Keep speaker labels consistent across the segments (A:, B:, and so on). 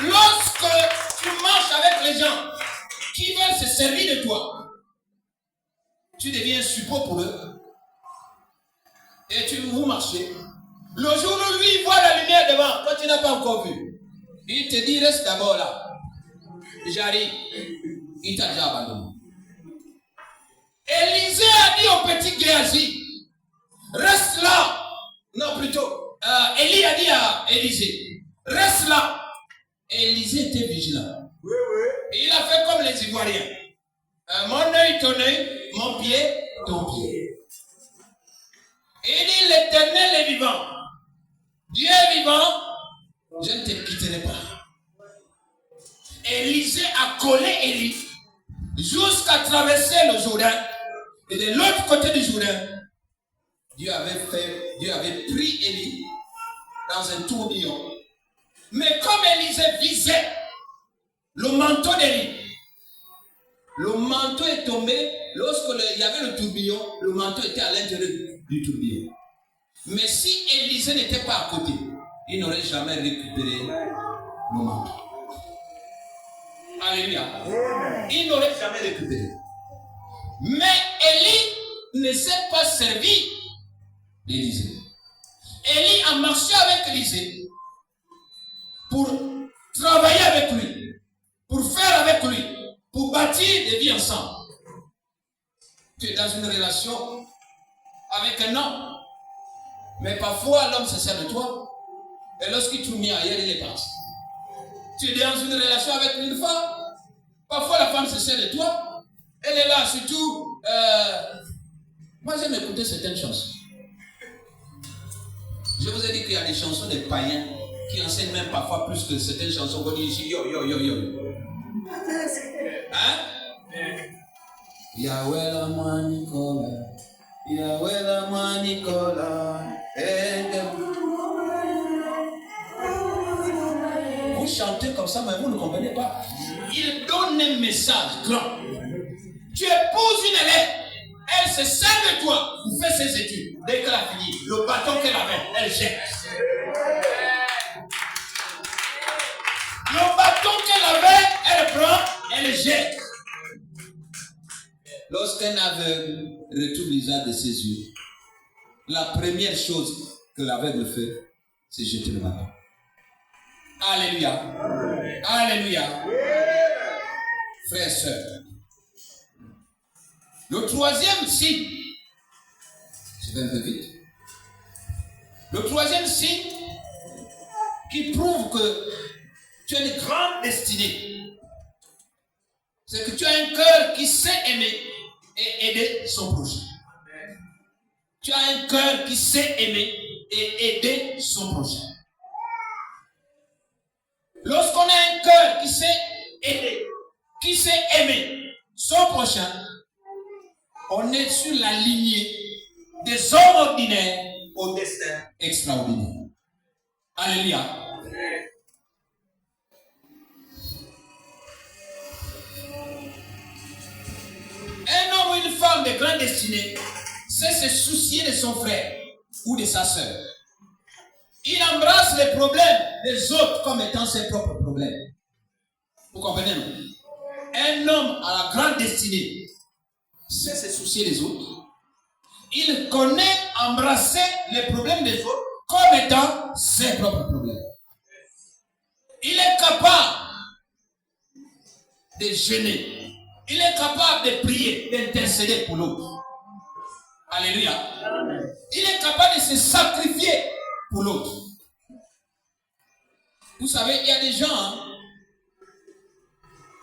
A: Lorsque tu marches avec les gens qui veulent se servir de toi, tu deviens un support pour eux. Et vous marchez. Le jour où lui voit la lumière devant, toi tu n'as pas encore vu. Il te dit, reste d'abord là. J'arrive. Il t'a déjà abandonné. Élisée a dit au petit Géasi, reste là. Non, plutôt, Élie a dit à Élisée, reste là. Élisée était vigilant.
B: Oui, oui.
A: Et il a fait comme les Ivoiriens. Mon œil, ton œil, mon pied, ton pied. Il dit, l'Éternel est vivant. Dieu est vivant, je ne te quitterai pas. Élisée a collé Élie jusqu'à traverser le Jourdain. Et de l'autre côté du Jourdain, Dieu avait pris Élie dans un tourbillon. Mais comme Élisée visait le manteau d'Élie, le manteau est tombé. Lorsqu'il y avait le tourbillon, le manteau était à l'intérieur du tourbillon. Mais si Élisée n'était pas à côté, il n'aurait jamais récupéré le manteau. Alléluia. Il n'aurait jamais récupéré. Mais Élie ne s'est pas servi d'Élisée. Élie a marché avec Élisée pour travailler avec lui, pour faire avec lui, pour bâtir des vies ensemble. Tu es dans une relation avec un homme, mais parfois l'homme se sert de toi, et lorsqu'il trouve mis ailleurs, il est parti. Tu es dans une relation avec une femme, parfois la femme se sert de toi, elle est là, surtout, moi j'aime écouter certaines chansons. Je vous ai dit qu'il y a des chansons des païens qui enseignent même parfois plus que certaines chansons qu'on dit ici, yo, yo, yo, yo. Hein? Yahweh la moi Nicolas, Yahweh la moi Nicolas, vous chantez comme ça, mais vous ne comprenez pas. Il donne un message grand. Tu épouses une élève, elle se sert de toi pour faire ses études. Dès qu'elle a fini, le bâton qu'elle avait, elle jette. Le bâton qu'elle avait, elle prend, elle jette. Lorsqu'un aveugle retrouve l'usage de ses yeux, la première chose que l'aveugle fait, c'est jeter le bâton. Alléluia. Alléluia. Frères et sœurs. Le troisième signe, je vais un peu vite. Le troisième signe qui prouve que tu as une grande destinée, c'est que tu as un cœur qui sait aimer et aider son prochain. Tu as un cœur qui sait aimer et aider son prochain. Lorsqu'on a un cœur qui sait aider, qui sait aimer son prochain, on est sur la lignée des hommes ordinaires au destin extraordinaire. Alléluia. Un homme ou une femme de grande destinée sait se soucier de son frère ou de sa sœur. Il embrasse les problèmes des autres comme étant ses propres problèmes. Vous comprenez? Un homme à la grande destinée sait se soucier des autres. Il connaît embrasser les problèmes des autres comme étant ses propres problèmes. Il est capable de jeûner. Il est capable de prier, d'intercéder pour l'autre. Alléluia. Il est capable de se sacrifier pour l'autre. Vous savez, il y a des gens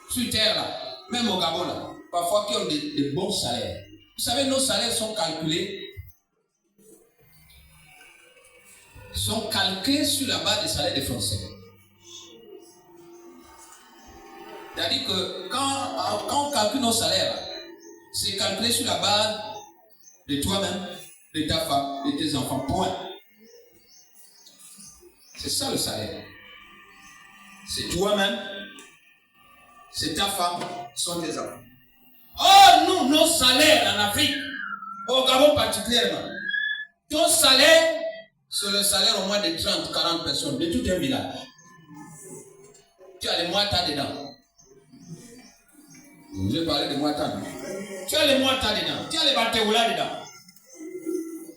A: sur terre là, même au Gabon là, parfois qui ont de bons salaires. Vous savez, nos salaires sont calculés sur la base des salaires des Français. C'est-à-dire que quand on calcule nos salaires, c'est calculé sur la base de toi-même, de ta femme, de tes enfants. Point. C'est ça le salaire. C'est toi-même, c'est ta femme, sont tes enfants. Oh, nous, nos salaires en Afrique, au Gabon particulièrement, ton salaire, C'est le salaire au moins de 30, 40 personnes de tout un village. Tu as les moitas dedans. Je vais parler de moitas. Tu as les moitas dedans. Tu as les batéoulas dedans.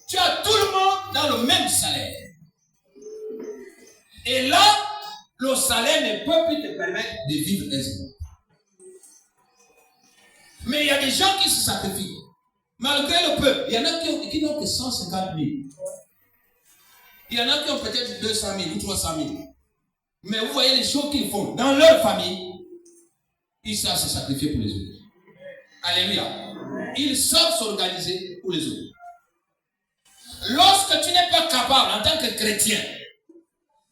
A: Tu as tout le monde dans le même salaire. Et là, le salaire ne peut plus te permettre de vivre aisément. Mais il y a des gens qui se sacrifient. Malgré le peuple, il y en a qui n'ont que 150 000. Il y en a qui ont peut-être 200 000 ou 300 000. Mais vous voyez les choses qu'ils font dans leur famille. Ils savent se sacrifier pour les autres. Alléluia. Ils savent s'organiser pour les autres. Lorsque tu n'es pas capable, en tant que chrétien,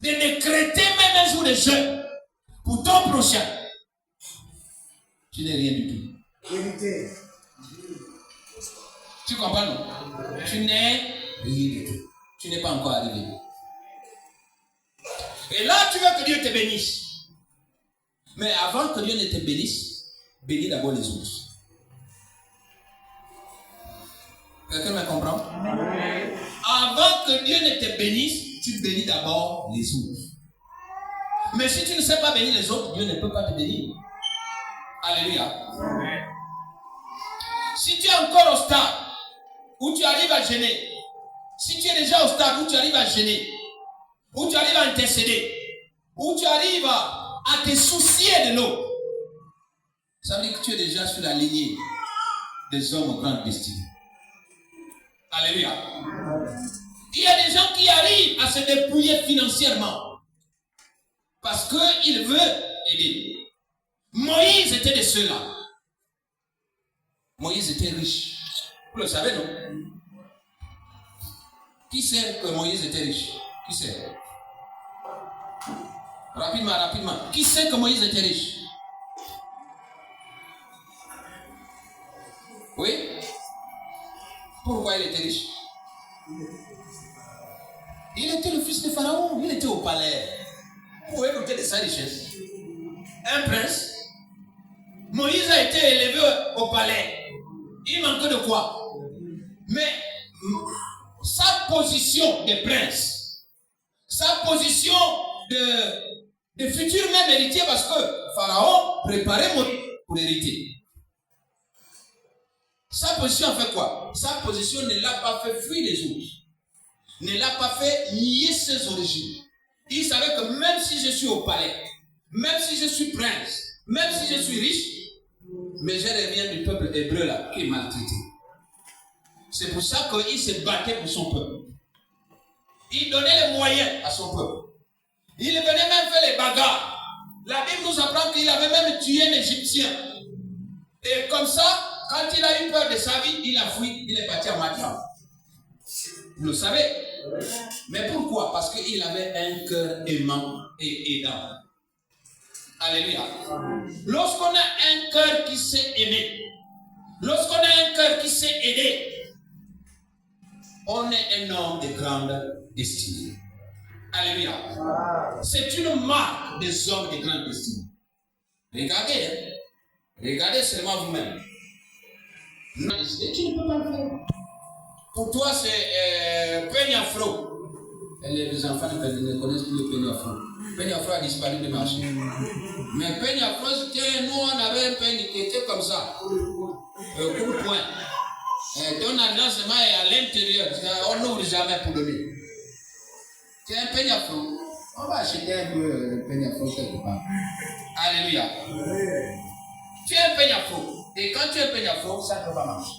A: de décréter même un jour de jeûne pour ton prochain, tu n'es rien du tout. Tu comprends, non? Tu n'es rien du tout. Tu n'es pas encore arrivé. Et là, tu veux que Dieu te bénisse. Mais avant que Dieu ne te bénisse, bénis d'abord les autres. Quelqu'un me comprend? Avant que Dieu ne te bénisse, tu bénis d'abord les autres. Mais si tu ne sais pas bénir les autres, Dieu ne peut pas te bénir. Alléluia. Si tu es encore au stade où tu arrives à gêner, si tu es déjà au stade où tu arrives à gêner, où tu arrives à intercéder, où tu arrives à te soucier de l'autre, ça veut dire que tu es déjà sur la lignée des hommes aux grandes destinées. Alléluia. Il y a des gens qui arrivent à se dépouiller financièrement parce qu'ils veulent aider. Moïse était de ceux-là. Moïse était riche. Vous le savez, non? Qui sait que Moïse était riche? Qui sait? Rapidement, rapidement. Qui sait que Moïse était riche? Oui? Pourquoi il était riche? Il était le fils de Pharaon. Il était au palais. Vous pouvez douter de sa richesse. Un prince. Moïse a été élevé au palais. Il manquait de quoi? Mais sa position de prince, sa position de futur même héritier, parce que Pharaon préparait Moïse pour hériter. Sa position a fait quoi? Sa position ne l'a pas fait fuir les autres. Ne l'a pas fait nier ses origines. Il savait que même si je suis au palais, même si je suis prince, même si je suis riche, mais je reviens du peuple hébreu là, qui est maltraité. C'est pour ça qu'il se battait pour son peuple. Il donnait les moyens à son peuple. Il venait même faire les bagarres. La Bible nous apprend qu'il avait même tué un Égyptien. Et comme ça, quand il a eu peur de sa vie, il a fui, il est parti à Madian. Vous le savez? Mais pourquoi? Parce qu'il avait un cœur aimant et aidant. Alléluia. Lorsqu'on a un cœur qui sait aimer, lorsqu'on a un cœur qui sait aider, on est un homme de grande destinée. Alléluia. C'est une marque des hommes de grande destinée. Regardez, hein? Regardez seulement vous-même. Tu ne peux pas le faire. Pour toi, c'est peigne afro. Les enfants ne connaissent plus le peigne afro. Peigne afro a disparu du marché. Mais peigne afro, c'était, nous, on avait un peigne qui était comme ça. Coup de poing. Ton argent seulement est à l'intérieur. On n'ouvre jamais pour donner. Tu as un peigne afro. On va acheter un peu peigne afro quelque part. Alléluia. Tu as un peigne afro. Et quand tu as un peigne afro, ça ne peut pas marcher.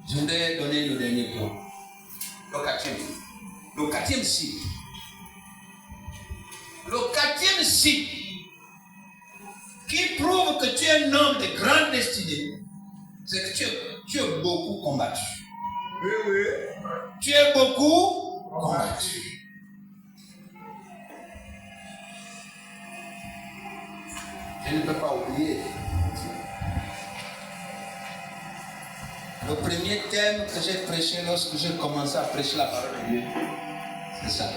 A: Je voudrais donner le dernier point. Le quatrième. Le quatrième signe. Le quatrième signe qui prouve que tu es un homme de grande destinée, c'est que tu es beaucoup combattu. Oui, oui. Tu es beaucoup combattu. Je ne peux pas oublier. Le premier thème que j'ai prêché lorsque j'ai commencé à prêcher la parole de Dieu, c'est ça.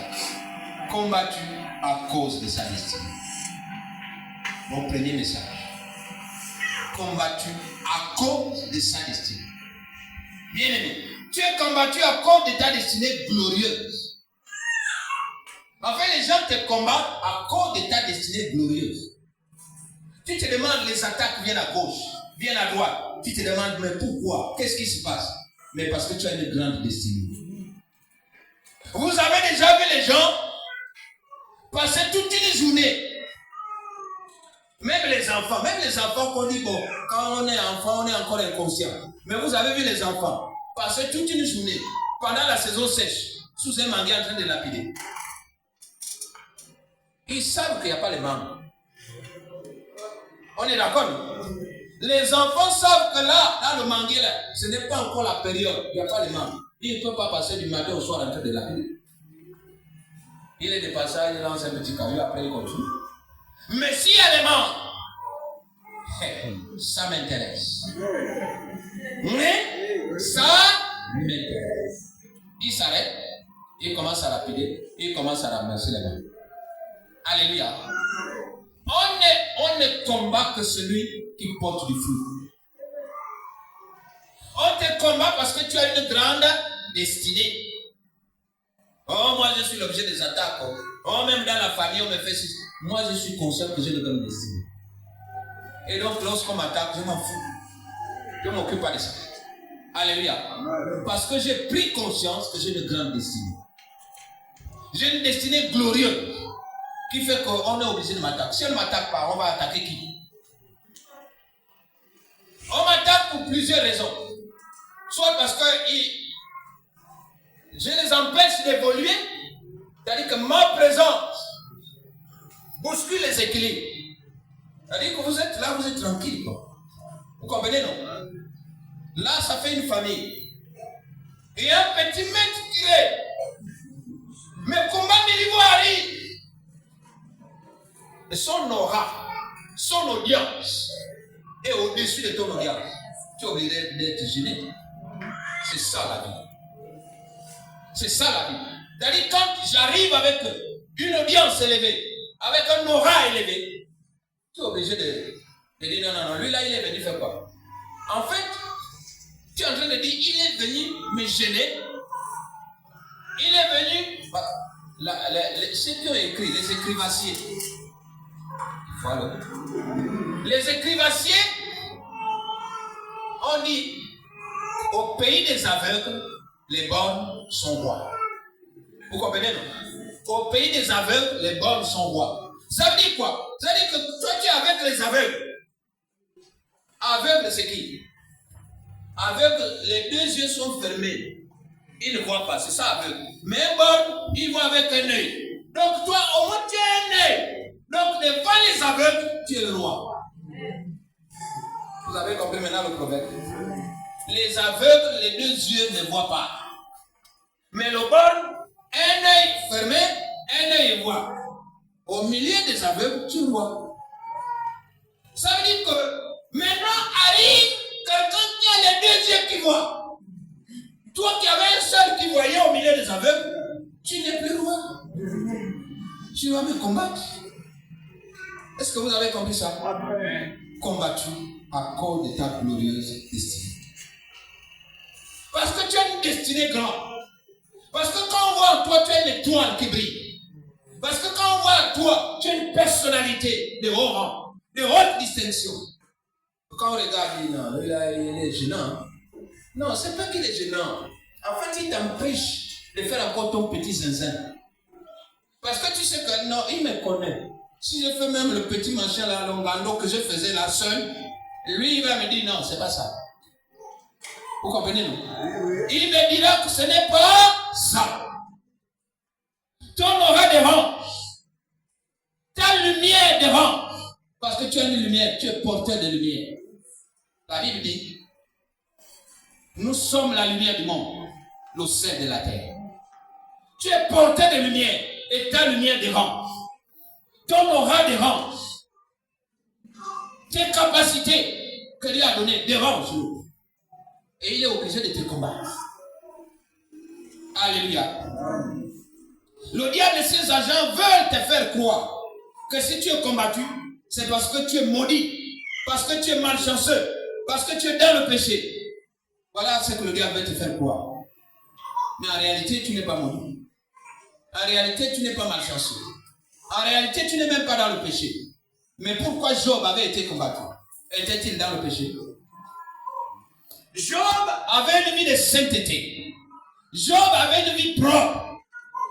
A: Combattu à cause de sa destinée. Mon premier message. Combattu à cause de sa destinée. Bien aimé, Tu es combattu à cause de ta destinée glorieuse. En fait, les gens te combattent à cause de ta destinée glorieuse. Tu te demandes, les attaques viennent à gauche, viennent à droite. Tu te demandes, mais pourquoi? Qu'est-ce qui se passe? Mais parce que tu as une grande destinée. Vous avez déjà vu les gens passer toute une journée. Même les enfants qu'on dit, bon, quand on est enfant, on est encore inconscient. Mais vous avez vu les enfants passer toute une journée pendant la saison sèche, sous un manguier en train de lapider. Ils savent qu'il n'y a pas les membres. On est d'accord? Les enfants savent que là, dans le manguier, là, ce n'est pas encore la période. Il n'y a pas les membres. Il ne peut pas passer du matin au soir en train de lapider. Il est de passage, il lance un petit caillou, après il continue. Mais s'il y a les membres, ça m'intéresse. Mais ça m'intéresse. Il s'arrête, il commence à lapider, il commence à ramasser les mains. Alléluia. On ne combat que celui qui porte du fruit. On te combat parce que tu as une grande destinée. Oh, moi je suis l'objet des attaques. Oh, même dans la famille, on me fait ceci. Moi je suis conscient que j'ai une grande destinée. Et donc, lorsqu'on m'attaque, je m'en fous. Je ne m'occupe pas de ça. Alléluia. Parce que j'ai pris conscience que j'ai une grande destinée. J'ai une destinée glorieuse qui fait qu'on est obligé de m'attaquer. Si on ne m'attaque pas, on va attaquer qui? On m'attaque pour plusieurs raisons. Soit parce que je les empêche d'évoluer, c'est-à-dire que ma présence bouscule les équilibres. C'est-à-dire que vous êtes là, vous êtes tranquille. Quoi. Vous comprenez, non? Là, ça fait une famille. Et un petit mètre tiré. Mais comment Milivo arrive? Et son aura, son audience est au-dessus de ton audience. Tu es obligé d'être gêné. C'est ça la vie. C'est ça la vie. C'est-à-dire quand j'arrive avec une audience élevée, avec un aura élevé, tu es obligé de dire non, lui là il est venu faire quoi? En fait, tu es en train de dire il est venu me gêner. Il est venu, ceux qui ont écrit, les écrivassiers. Voilà. Les écrivassiers ont dit au pays des aveugles, les bornes sont rois. Vous comprenez, non? Au pays des aveugles, les bornes sont rois. Ça veut dire quoi? Ça veut dire que toi tu es avec les aveugles. Aveugle, c'est qui? Aveugle, les deux yeux sont fermés. Ils ne voient pas, c'est ça aveugle. Mais un borne, il voit avec un œil. Donc toi, au moins tu as un œil. Donc devant les aveugles, tu es le roi. Vous avez compris maintenant le proverbe? Les aveugles, les deux yeux ne voient pas. Mais le borne, un œil fermé, un œil voit. Au milieu des aveugles, tu vois. Ça veut dire que maintenant arrive quelqu'un qui a les deux yeux qui voit. Toi qui avais un seul qui voyait au milieu des aveugles, tu n'es plus roi. Tu vas me combattre. Est-ce que vous avez compris ça? Combattu à cause de ta glorieuse destinée. Parce que tu as une destinée grande. Parce que quand on voit en toi, tu as une étoile qui brille. Parce que quand on voit en toi, tu as une personnalité de haut rang, de haute distinction. Quand on regarde, il dit non, il est gênant. Non, c'est pas qu'il est gênant. En fait, il t'empêche de faire encore ton petit zinzin. Parce que tu sais que non, il me connaît. Si je fais même le petit machin là, l'ongando que je faisais là seul, lui il va me dire non, c'est pas ça. Vous comprenez, non? Il me dira que ce n'est pas ça. Ton aura dérange. Ta lumière dérange. Parce que tu as une lumière, tu es porteur de lumière. La Bible dit, nous sommes la lumière du monde, le sel de la terre. Tu es porteur de lumière et ta lumière dérange. Ton aura dérange. Tes capacités que Dieu a données dérangent. Et il est obligé de te combattre. Alléluia. Le diable et ses agents veulent te faire croire que si tu es combattu, c'est parce que tu es maudit, parce que tu es malchanceux, parce que tu es dans le péché. Voilà ce que le diable veut te faire croire. Mais en réalité, tu n'es pas maudit. En réalité, tu n'es pas malchanceux. En réalité, tu n'es même pas dans le péché. Mais pourquoi Job avait été combattu? Était-il dans le péché? Job avait une vie de sainteté. Job avait une vie propre.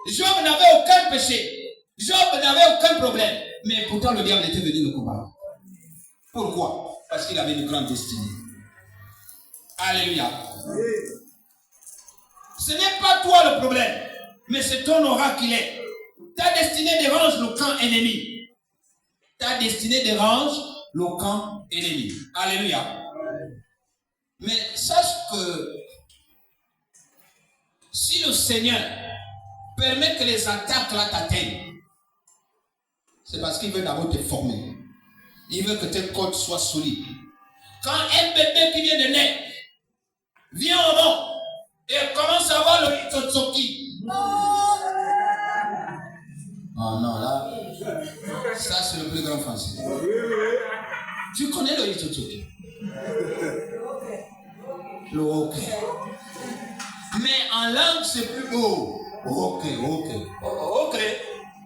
A: Job n'avait aucun péché. Job n'avait aucun problème. Mais pourtant, le diable était venu le combattre. Pourquoi? Parce qu'il avait une grande destinée. Alléluia. Ce n'est pas toi le problème, mais c'est ton aura qu'il est. Ta destinée dérange le camp ennemi. Ta destinée dérange le camp ennemi. Alléluia. Mais sache que si le Seigneur permet que les attaques là t'atteignent, c'est parce qu'il veut d'abord te former. Il veut que tes côtes soient solides. Quand un bébé qui vient de naître vient au monde et commence à voir le hitotsoki. Oh non, là, ça c'est le plus grand français. Tu connais le hitotsoki? Le hockey. Mais en langue c'est plus beau. Hockey.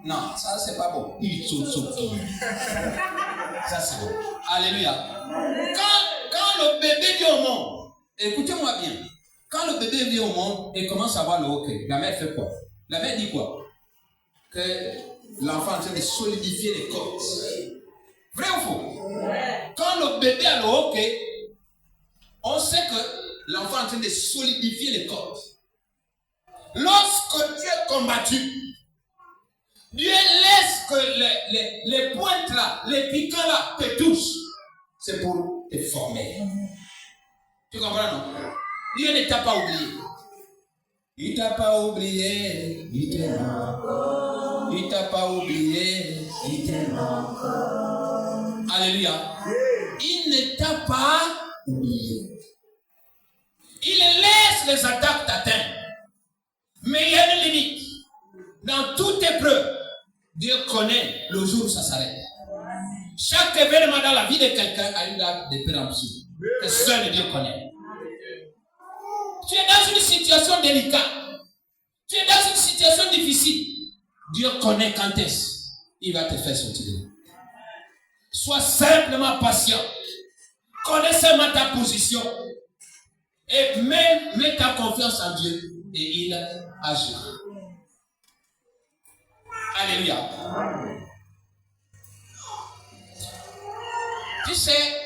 A: Non, ça c'est pas bon. Hitotsoki. Ça c'est bon. Alléluia. Quand le bébé vient au monde, écoutez-moi bien. Quand le bébé vient au monde et commence à voir le hockey, la mère fait quoi? La mère dit quoi? Que l'enfant est en train de solidifier les côtes. Vrai ou faux? Quand le bébé a le hockey, on sait que l'enfant est en train de solidifier les côtes. Lorsque tu es combattu, Dieu laisse que les pointes là, les piquants là te touchent. C'est pour te former. Tu comprends, non? Dieu ne t'a pas oublié. Il t'a pas oublié. Il t'aime encore. Il t'a pas oublié. Il t'aime encore. Alléluia. Il ne t'a pas oublié. Il laisse les attaques t'atteindre. Mais il y a une limite. Dans toute épreuve, Dieu connaît le jour où ça s'arrête. Chaque événement dans la vie de quelqu'un a une date de péremption que seul Dieu connaît. Tu es dans une situation délicate. Tu es dans une situation difficile. Dieu connaît quand est-ce il va te faire sortir. Sois simplement patient. Connais seulement ta position. Et mets ta confiance en Dieu. Et il agira. Alléluia. Tu sais,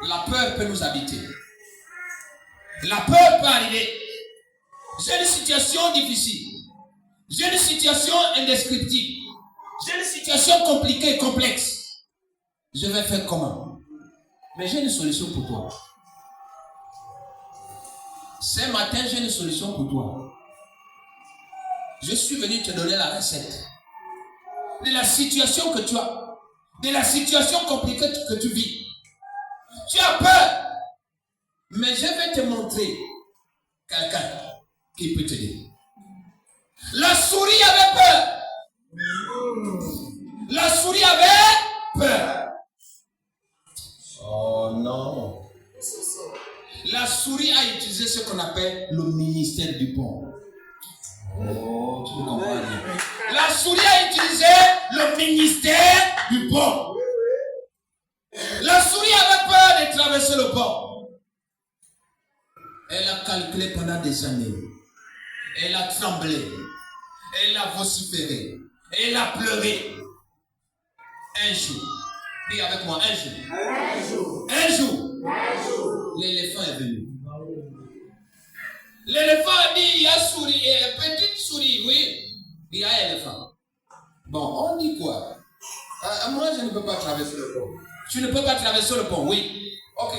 A: la peur peut nous habiter. La peur peut arriver. J'ai une situation difficile. J'ai une situation indescriptible. J'ai une situation compliquée, complexe. Je vais faire comment? Mais j'ai une solution pour toi. Ce matin, j'ai une solution pour toi. Je suis venu te donner la recette de la situation que tu as, de la situation compliquée que tu vis. Tu as peur, mais je vais te montrer quelqu'un qui peut t'aider. La souris avait peur. La souris avait peur. Oh non. La souris a utilisé ce qu'on appelle le ministère du pont. Oh, tu comprends rien. La souris a utilisé le ministère du pont. La souris avait peur de traverser le pont. Elle a calculé pendant des années. Elle a tremblé. Elle a vociféré. Elle a pleuré. Un jour. Dis avec moi, un jour. Un jour. L'éléphant est venu. L'éléphant a dit, il y a souris, petite souris, oui. Il y a éléphant. Bon, on dit quoi? Moi, je ne peux pas traverser le pont. Tu ne peux pas traverser le pont, oui. Ok.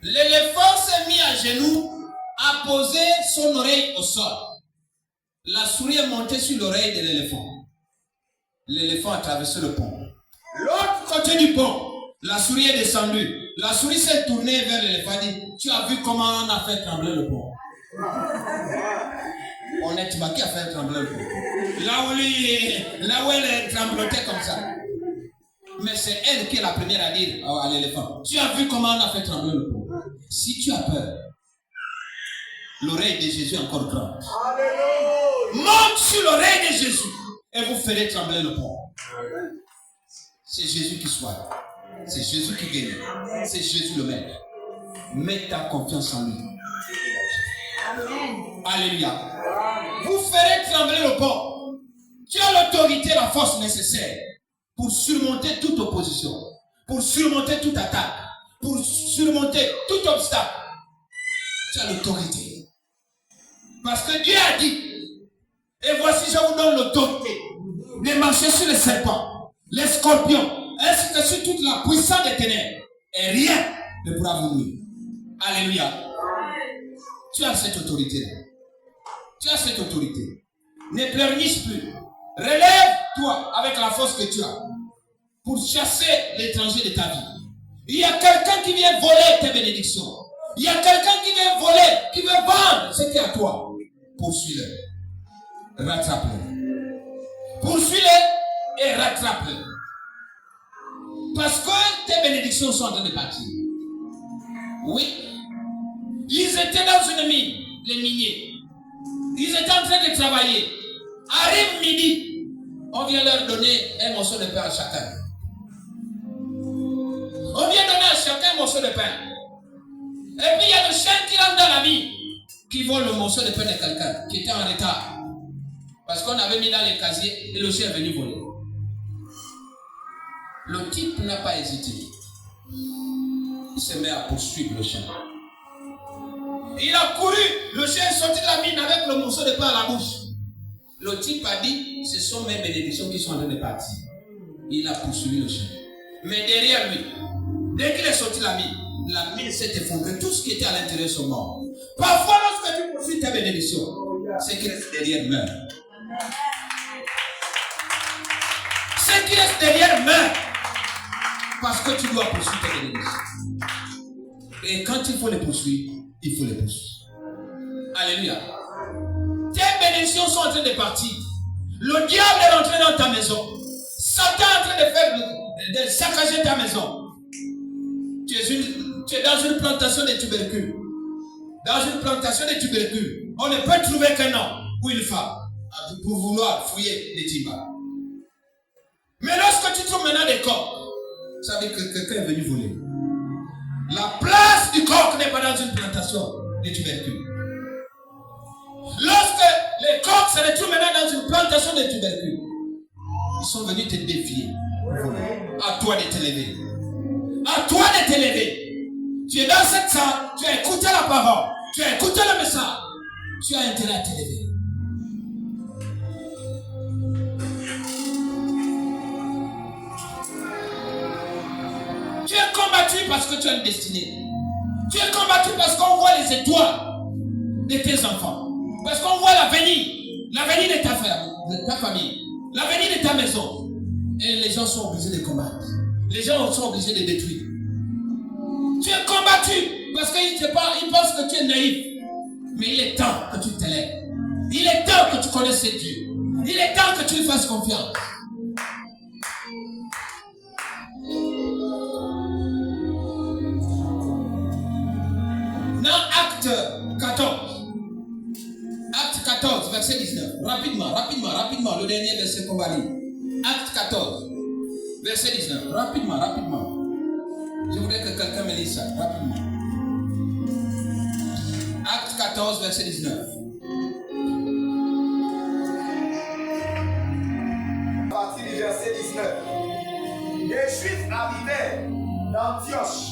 A: L'éléphant s'est mis à genoux, a posé son oreille au sol. La souris est montée sur l'oreille de l'éléphant. L'éléphant a traversé le pont. L'autre côté du pont, la souris est descendue. La souris s'est tournée vers l'éléphant et dit, tu as vu comment on a fait trembler le pont? Honnêtement, qui a fait trembler le pont? Là où elle est tremblotée comme ça. Mais c'est elle qui est la première à dire à l'éléphant, tu as vu comment on a fait trembler le pont? Si tu as peur, l'oreille de Jésus est encore grande. Monte sur l'oreille de Jésus et vous ferez trembler le pont. C'est Jésus qui soigne. C'est Jésus qui guérit. C'est Jésus le Maître. Mets ta confiance en lui. Alléluia. Vous ferez trembler le pont. Tu as l'autorité, la force nécessaire pour surmonter toute opposition, pour surmonter toute attaque, pour surmonter tout obstacle. Tu as l'autorité. Parce que Dieu a dit, et voici je vous donne l'autorité de marcher sur les serpents, les scorpions, ainsi que sur toute la puissance des ténèbres. Et rien ne pourra vous nuire. Alléluia. Tu as cette autorité-là. Tu as cette autorité. Ne pleurniche plus. Relève-toi avec la force que tu as pour chasser l'étranger de ta vie. Il y a quelqu'un qui vient voler tes bénédictions. Il y a quelqu'un qui vient voler, qui veut vendre ce qui est à toi. Poursuis-le. Rattrape-le. Poursuis-le et rattrape-le. Parce que tes bénédictions sont en train de partir. Oui. Ils étaient dans une mine, les miniers. Ils étaient en train de travailler. Arrive midi, on vient leur donner un morceau de pain à chacun. On vient donner à chacun un morceau de pain. Et puis il y a le chien qui rentre dans la mine, qui vole le morceau de pain de quelqu'un qui était en retard. Parce qu'on avait mis dans les casiers et le chien est venu voler. Le type n'a pas hésité. Il se met à poursuivre le chien. Il a couru, le chien est sorti de la mine avec le morceau de pain à la bouche. Le type a dit, ce sont mes bénédictions qui sont en train de partir. Il a poursuivi le chien. Mais derrière lui, dès qu'il est sorti de la mine s'est effondrée. Tout ce qui était à l'intérieur sont morts. Parfois, lorsque tu poursuis tes bénédictions, ce qui reste derrière meurt. Ce qui reste derrière meurt. Parce que tu dois poursuivre tes bénédictions. Et quand il faut les poursuivre, il faut les poursuivre. Alléluia. Tes bénédictions sont en train de partir. Le diable est rentré dans ta maison. Satan est en train de saccager ta maison. Tu es dans une plantation de tubercules. Dans une plantation de tubercules. On ne peut trouver qu'un homme ou une femme pour vouloir fouiller les timbres. Mais lorsque tu trouves maintenant des corps, ça veut dire que quelqu'un est venu voler. La place du coq n'est pas dans une plantation de tubercules. Lorsque les coqs se retrouvent maintenant dans une plantation de tubercules, ils sont venus te défier. À toi de te lever. À toi de te lever. Tu es dans cette salle, tu as écouté la parole, tu as écouté le message, tu as intérêt à te lever. Tu es combattu parce que tu as une destinée. Tu es combattu parce qu'on voit les étoiles de tes enfants. Parce qu'on voit l'avenir de ta famille, l'avenir de ta maison. Et les gens sont obligés de combattre. Les gens sont obligés de détruire. Tu es combattu parce qu'ils pensent que tu es naïf. Mais il est temps que tu te lèves. Il est temps que tu connaisses Dieu. Il est temps que tu lui fasses confiance. Dans Acte 14. Acte 14, verset 19. Rapidement. Le dernier verset qu'on va lire. Acte 14, verset 19. Rapidement. Je voudrais que quelqu'un me lise ça. Rapidement. Acte 14, verset 19.
B: À partir du verset 19. Les Juifs arrivèrent d'Antioche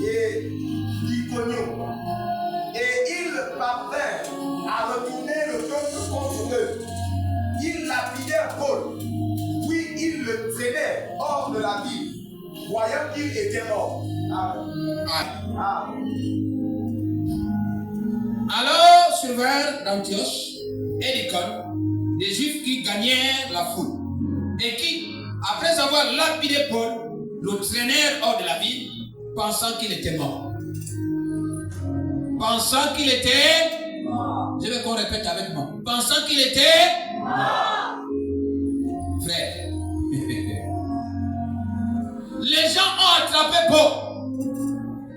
B: et d'Iconium. Et ils parvinrent à retourner le peuple contre eux. Ils lapidèrent Paul. Puis ils le traînèrent hors de la ville, voyant qu'il était mort. Amen.
A: Alors survinrent d'Antioche et d'Icône des Juifs qui gagnèrent la foule et qui, après avoir lapidé Paul, le traînèrent hors de la ville, pensant qu'il était mort. Pensant qu'il était mort. Je veux qu'on répète avec moi. Pensant qu'il était mort. Frère. Les gens ont attrapé Paul.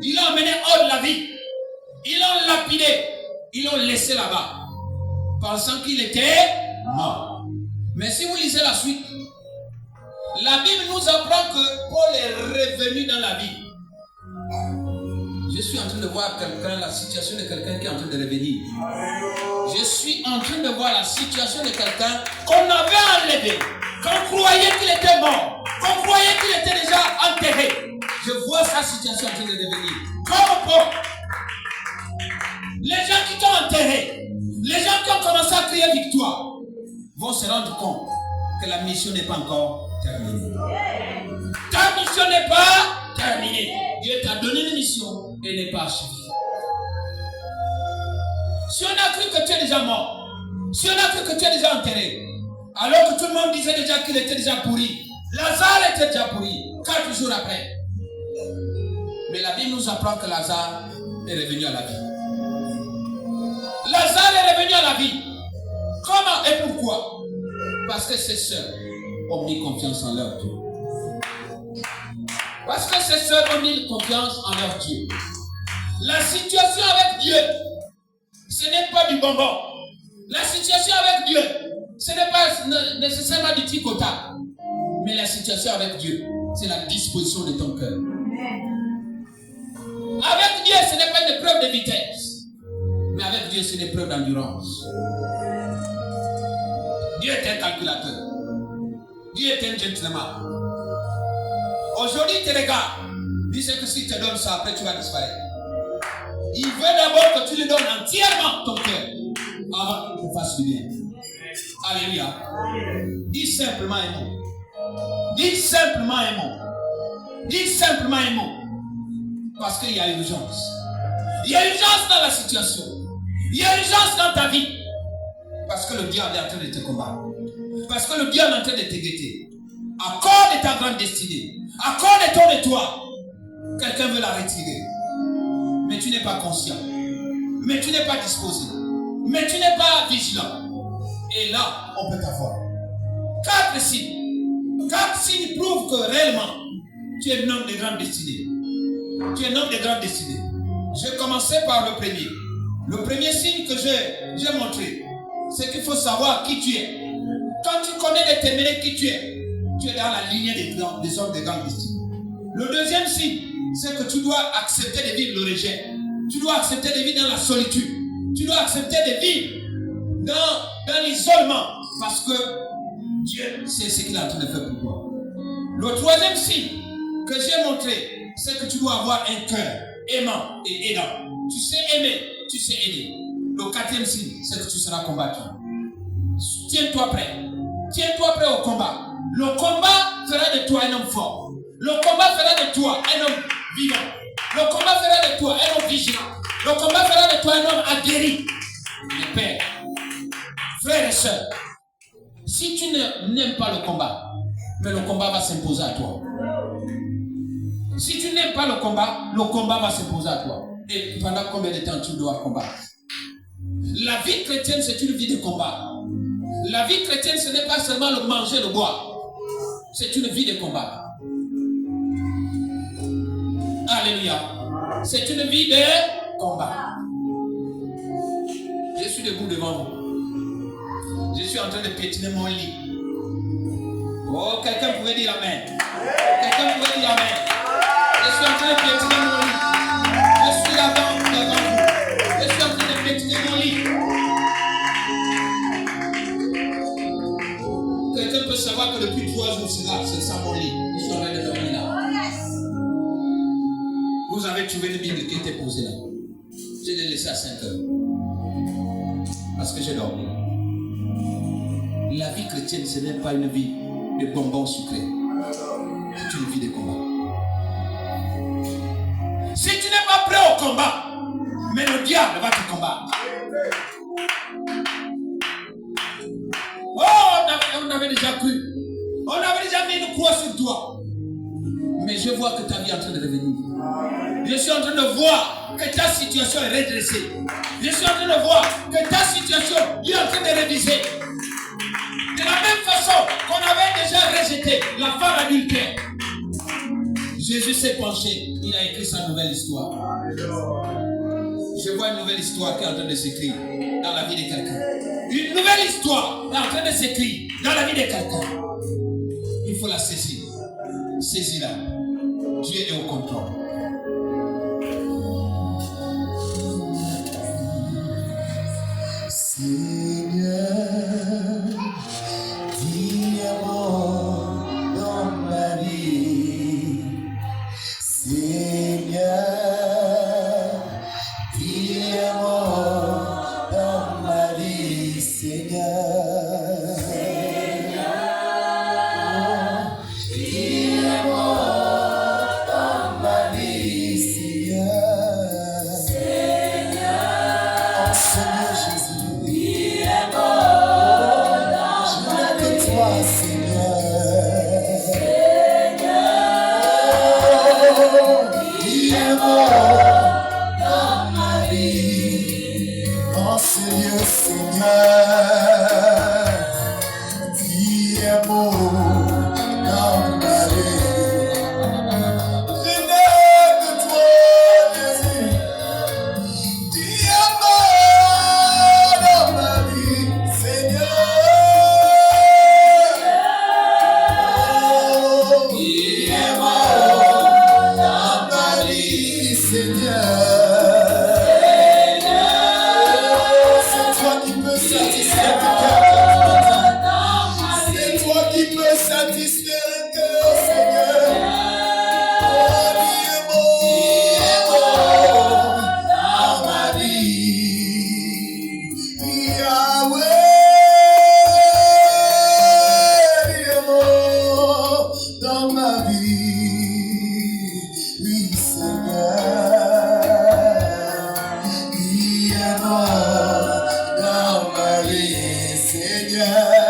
A: Ils l'ont emmené hors de la ville. Ils l'ont lapidé. Ils Ils l'ont laissé là-bas, pensant qu'il était mort. Mais si vous lisez la suite, la Bible nous apprend que Paul est revenu dans la vie. Je suis en train de voir quelqu'un, la situation de quelqu'un qui est en train de revenir. Je suis en train de voir la situation de quelqu'un qu'on avait enlevé, qu'on croyait qu'il était mort, qu'on croyait qu'il était déjà enterré. Je vois sa situation en train de revenir. Comme Paul. Les gens qui t'ont enterré, les gens qui ont commencé à crier victoire, vont se rendre compte que la mission n'est pas encore terminée. Ta mission n'est pas terminée. Dieu t'a donné une mission et n'est pas achevée. Si on a cru que tu es déjà mort, si on a cru que tu es déjà enterré, alors que tout le monde disait déjà qu'il était déjà pourri, Lazare était déjà pourri, 4 jours après. Mais la Bible nous apprend que Lazare est revenu à la vie. Lazare est revenu à la vie. Comment et pourquoi? Parce que ses sœurs ont mis confiance en leur Dieu. Parce que ses sœurs ont mis confiance en leur Dieu. La situation avec Dieu, ce n'est pas du bonbon. La situation avec Dieu, ce n'est pas nécessairement du tricottage. Mais la situation avec Dieu, c'est la disposition de ton cœur. Avec Dieu, ce n'est pas une épreuve de vitesse. Mais avec Dieu, c'est une épreuve d'endurance. Dieu est un calculateur. Dieu est un gentleman. Aujourd'hui, il te regarde. Il sait que si tu te donnes ça, après tu vas disparaître. Il veut d'abord que tu lui donnes entièrement ton cœur avant qu'il te fasse du bien. Alléluia. Dis simplement un mot. Dis simplement un mot. Dis simplement un mot. Parce qu'il y a urgence. Il y a urgence dans la situation. Il y a urgence dans ta vie. Parce que le diable est en train de te combattre. Parce que le diable est en train de te guetter. À cause de ta grande destinée, à cause de ton étoile, quelqu'un veut la retirer. Mais tu n'es pas conscient. Mais tu n'es pas disposé. Mais tu n'es pas vigilant. Et là, on peut t'avoir. 4 signes. 4 signes prouvent que réellement, tu es un homme de grande destinée. Tu es un homme de grande destinée. Je vais commencer par le premier. Le premier signe que j'ai montré, c'est qu'il faut savoir qui tu es. Quand tu connais déterminer qui tu es dans la lignée des hommes de grande destinée. Le deuxième signe, c'est que tu dois accepter de vivre le rejet. Tu dois accepter de vivre dans la solitude. Tu dois accepter de vivre dans l'isolement. Parce que Dieu sait ce qu'il est en train de faire pour toi. Le troisième signe que j'ai montré, c'est que tu dois avoir un cœur aimant et aidant. Tu sais aimer, tu sais aider. Le quatrième signe, c'est que tu seras combattu. Tiens-toi prêt. Tiens-toi prêt au combat. Le combat fera de toi un homme fort. Le combat fera de toi un homme vivant. Le combat fera de toi un homme vigilant. Le combat fera de toi un homme aguerri. Mes pères, frères et sœurs, si tu n'aimes pas le combat, mais le combat va s'imposer à toi. Si tu n'aimes pas le combat va s'imposer à toi. Et pendant combien de temps tu dois combattre? La vie chrétienne, c'est une vie de combat. La vie chrétienne, ce n'est pas seulement le manger, le boire. C'est une vie de combat. Alléluia. C'est une vie de combat. Je suis debout devant vous. Je suis en train de piétiner mon lit. Oh, quelqu'un pouvait dire amen. Quelqu'un pouvait dire amen. Je suis en train de piétiner mon lit. Je suis devant vous. Je suis en train de piétiner mon lit. Quelqu'un peut savoir que depuis 3 jours, c'est ça mon lit. Je suis en train de dormir là. Vous avez trouvé une Bible qui était posée là. Je l'ai laissée à 5 heures. Parce que j'ai dormi. La vie chrétienne, ce n'est pas une vie de bonbons sucrés. C'est une vie de combat. Si tu n'es pas prêt au combat, mais le diable va te combattre. Oh, on avait déjà cru. On avait déjà mis une croix sur toi. Mais je vois que ta vie est en train de revenir. Je suis en train de voir que ta situation est redressée. Je suis en train de voir que ta situation est en train de réviser. De la même façon qu'on avait déjà rejeté la femme adultère, Jésus s'est penché. Il a écrit sa nouvelle histoire. Je vois une nouvelle histoire qui est en train de s'écrire dans la vie de quelqu'un. Une nouvelle histoire est en train de s'écrire dans la vie de quelqu'un. Il faut la saisir. Saisis-la. Dieu est au contrôle.
B: Seigneur, dis-moi dans ma vie. Seigneur, dis-moi dans ma vie. Seigneur, dis-moi dans ma vie. Seigneur, Seigneur Jésus. Seigneur.